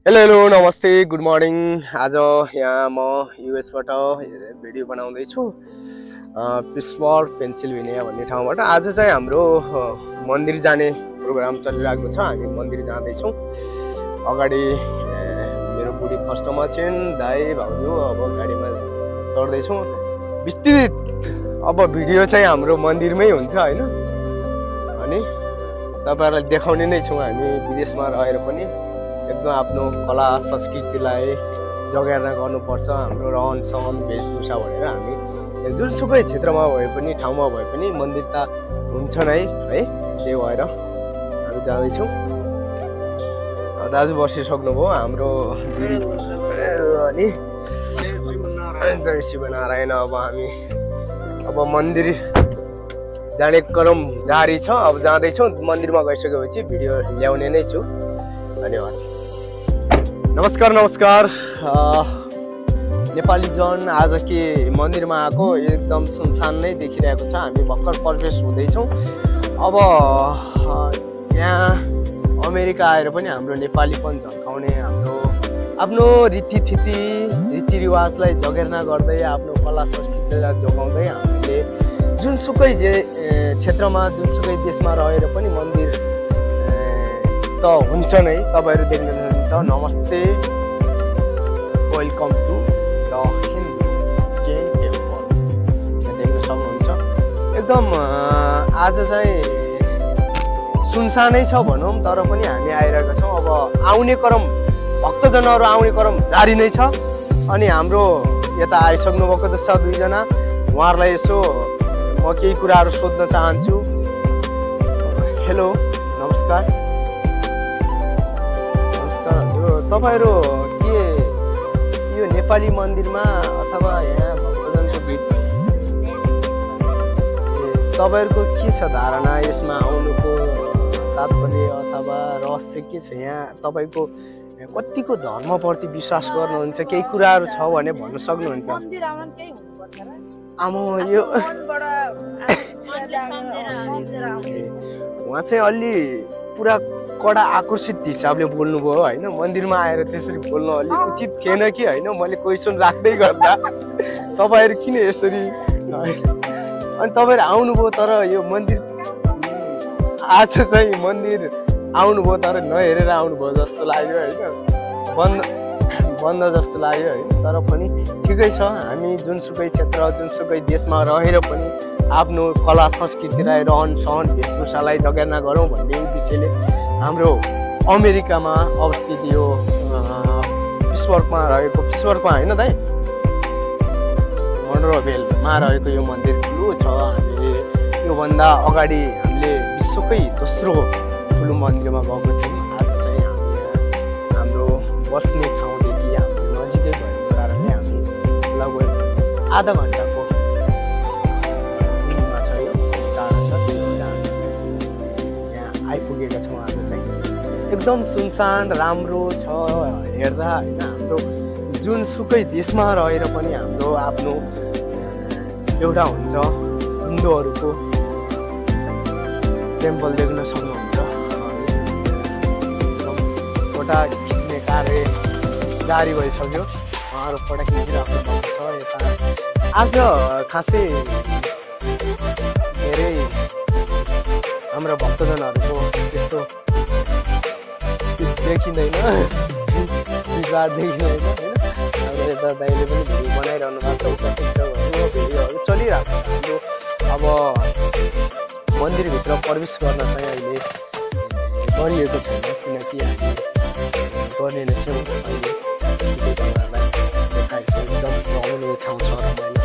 Hello hello नमस्ते good morning. आज यहाँ म युएसबाट भिडियो बनाउँदैछु पिट्सबर्ग पेन्सिल्भेनिया भन्ने ठाउँबाट। आज चाहिँ हाम्रो मन्दिर जाने प्रोग्राम चलिरहेको छ। हामी मन्दिर जाँदैछौँ। अगाडि मेरो बुढी फर्स्टमा छिन्, दाइ भाउजू अब गाडीमा चढ्दैछौँ। विस्तृत अब भिडियो चाहिँ हाम्रो मन्दिरमै हुन्छ हैन, अनि तपाईहरुलाई देखाउने नै छौँ। हामी विदेशमा रहेर पनि एकदम आफ्नो कला संस्कृतिलाई जगेर्ना गर्नुपर्छ। हाम्रो रहन सहन वेशभूषा भनेर हामी जुनसुकै क्षेत्रमा भए पनि ठाउँमा भए पनि मन्दिर त हुन्छ नै है। त्यही भएर हामी जाँदैछौँ। दाजु बसिसक्नुभयो हाम्रो अनि जय शिवनारायण। अब हामी मन्दिर जाने क्रम जारी छ। अब जाँदैछौँ। मन्दिरमा गइसकेपछि भिडियो ल्याउने नै छु। धन्यवाद। नमस्कार नमस्कार। नेपाली जन आज के मन्दिरमा आएको एकदम सुनसान नै देखिरहेको छ। हामी भर्खर प्रवेश हुँदैछौँ। अब यहाँ अमेरिका आएर पनि हाम्रो नेपालीपन झल्काउने, हाम्रो आफ्नो रीतिरिवाजलाई जगेर्ना गर्दै आफ्नो कला संस्कृतिलाई जोगाउँदै हामीले जुनसुकै क्षेत्रमा जुनसुकै देशमा रहेर पनि मन्दिर त हुन्छ नै। तपाईहरु देख्न सक्नुहुन्छ। नमस्ते, welcome to the Hindu Jain temple देख्न सक्नुहुन्छ। एकदम आज चाहिँ सुनसानै छ भनौँ, तर पनि हामी आइरहेका छौँ। अब आउने क्रम, भक्तजनहरू आउने क्रम जारी नै छ। अनि हाम्रो यता आइसक्नु भएको छ दुईजना। उहाँहरूलाई यसो म केही कुराहरू सोध्न चाहन्छु। हेलो, नमस्कार। तपाईहरु के यो नेपाली मन्दिरमा अथवा यहाँ भक्तजनको बिच तपाईहरुको के छ धारणा, यसमा आउनुको तात्पर्य अथवा रहस्य के छ? यहाँ तपाईको कतिको धर्मप्रति विश्वास गर्नुहुन्छ? केही कुराहरू छ भने भन्न सक्नुहुन्छ? मन्दिर आउन केही हुनुपर्छ र आमा यो उहाँ चाहिँ अलि पुरा कडा आकर्षित हिसाबले बोल्नुभयो हैन। मन्दिरमा आएर त्यसरी बोल्नु अलि उचित थिएन कि हैन। मैले क्वेसन राख्दै गर्दा तपाईहरु किन यसरी, अनि तपाईहरु आउनुभयो तर यो मन्दिर आज चाहिँ मन्दिर आउनुभयो तर नहेरेर आउनुभयो जस्तो लाग्यो हैन। बन्द जस्तो लाग्यो हैन। तर पनि ठिकै छ। हामी जुनसुकै क्षेत्र जुनसुकै देशमा रहेर पनि आफ्नो कला संस्कृतिलाई रहन सहन वेशभूषालाई जगेर्ना गरौँ भन्ने उद्देश्यले हाम्रो अमेरिकामा अवस्थित यो पिट्सबर्गमा हैन दाइ, मोन्रोभिलमा रहेको यो मन्दिर ठुलो छ। हामीले योभन्दा अगाडि हामीले विश्वकै दोस्रो ठुलो मन्दिरमा गएको थियौँ। आज चाहिँ हामीले हाम्रो बस्ने ठाउँदेखि हाम्रो नजिकै भएको कारणले हामी लगभग आधा घन्टाको दूरीमा छ। यो टाढा छ, यहाँ आइपुगेका छौँ। आज चाहिँ एकदम सुनसान राम्रो छ हेर्दा हैन। हाम्रो जुनसुकै देशमा रहेर पनि हाम्रो आफ्नो एउटा हुन्छ हिन्दूहरूको टेम्पल देख्न सक्नुहुन्छ। फोटा खिच्ने कार्य जारी भइसक्यो। उहाँहरू फोटा खिचिराख्नु भएको छ यता। आज खासै धेरै हाम्रो भक्तजनहरूको त्यस्तो देखिँदैन, विचार देखिँदैन होइन। हाम्रो यता दाइले पनि भिडियो बनाइरहनु भएको छ। उता भिडियोहरू चलिरहेको छ। हाम्रो अब मन्दिरभित्र प्रवेश गर्न चाहिँ अहिले गरिएको छैन, किनकि हामी गर्ने नै छौँ। अहिले तपाईँहरूलाई देखाएको एकदम रमाइलो ठाउँ छ, रमाइलो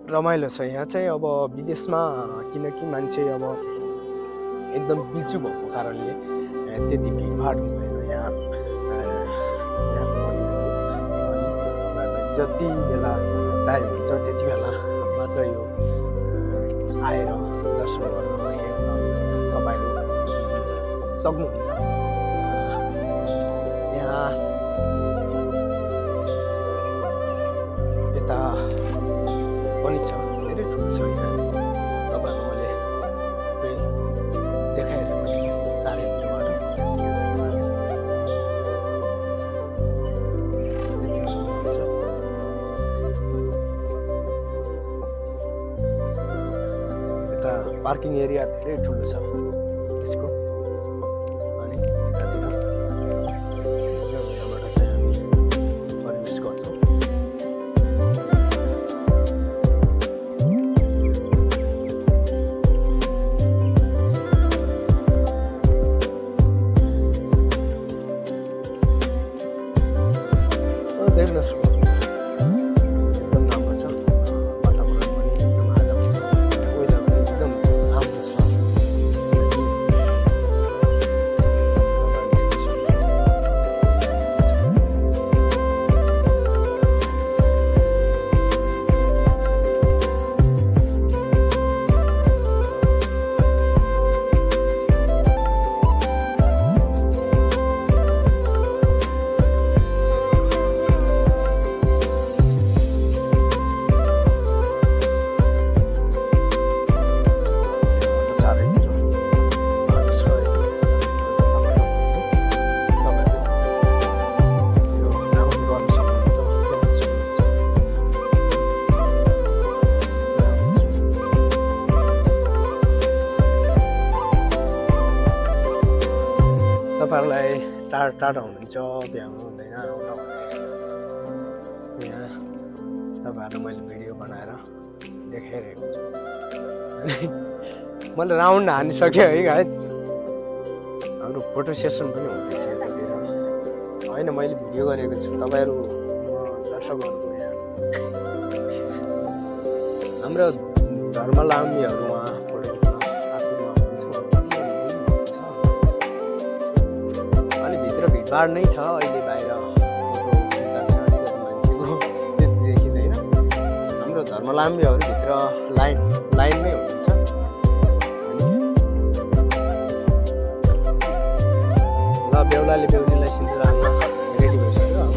रमाइलो छ यहाँ चाहिँ। अब विदेशमा किनकि मान्छे अब एकदम बिजी भएको कारणले त्यति भिडभाड हुँदैन यहाँ। जति बेला टाइम हुन्छ त्यति बेला मात्र यो आएर दर्शन गर्नु सक्नुहुन्छ। यहाँ यता पनि छ, धेरै ठुलो छ यहाँ। तपाईँहरू मैले देखाइरहेको छु चारैतिरबाट। यता पार्किङ एरिया धेरै ठुलो छ यसको। अनि यतातिर यहाँबाट चाहिँ हामी प्रवेश गर्छौँ। देख्नुहोस् एकदम राम्रो छ, वातावरण पनि एकदम आज वेदर पनि एकदम राम्रो छ। तपाईँहरूलाई टाढा टाढा हुनुहुन्छ, भ्याउनु हुँदैन आउन भने यहाँ तपाईँहरूलाई मैले भिडियो बनाएर देखाइरहेको छु। अनि मैले राउन्ड हानिसकेँ है गाइज। हाम्रो फोटो सेसन पनि हुँदैछ यतातिर। होइन मैले भिडियो गरेको छु, तपाईँहरू दर्शकहरूको यहाँ हाम्रो धर्मावलम्बीहरू उहाँ फोटो खिच्न आतुरमा हुनुहुन्छ। अलि भित्र भिडभाड नै छ अहिले, बाहिर फोटो खिच्दा चाहिँ अलिकति मान्छेको त्यति देखिँदैन। हाम्रो धर्मावलम्बीहरू भित्र लाइनमै हुनुहुन्छ। ल बेहुलाले बेहुलीलाई सिन्दुर हाल्न रेडी भइसक्यो अब।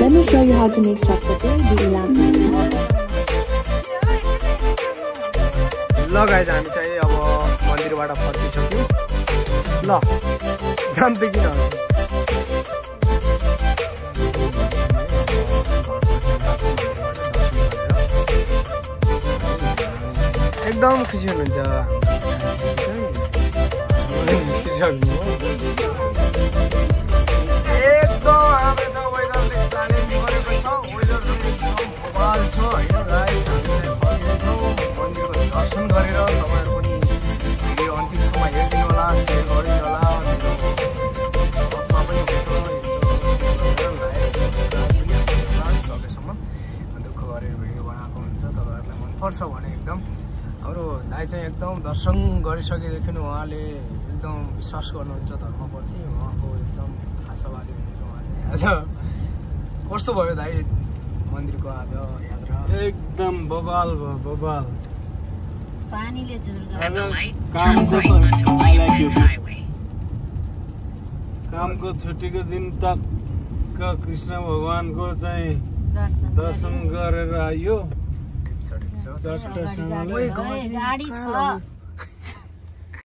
Let me show you how to make chocolate bibilang. ल गाइज हामी चाहिँ अब मन्दिरबाट फर्किसक्यौँ। ल जान्छ किन एकदम खुसी हुनुहुन्छ। एकदम हाम्रो वेदरले च्यालेन्ज गरेको छ, वेदर बवाल छ होइन गाइस। मन्दिरको दर्शन गरेर तपाईँहरू पनि भिडियो अन्तिमसम्म हेरिदिनु होला, सेयर गरिदिनु होला। सकेसम्म दुःख गरेर भिडियो बनाएको हुन्छ, तपाईँहरूलाई मनपर्छ भने एकदम। हाम्रो दाइ चाहिँ एकदम दर्शन गरिसकेदेखि उहाँले एकदम विश्वास गर्नुहुन्छ धर्मप्रति, उहाँको एकदम आशावादी हुनुहुन्छ उहाँ चाहिँ। आज कस्तो भयो दाइ मन्दिरको आज यात्रा? एकदम बबाल भयो, बबाल। पानीले झुल कामको छुट्टीको दिन टक्क कृष्ण भगवानको चाहिँ दर्शन गरेर आयो। गाडी छ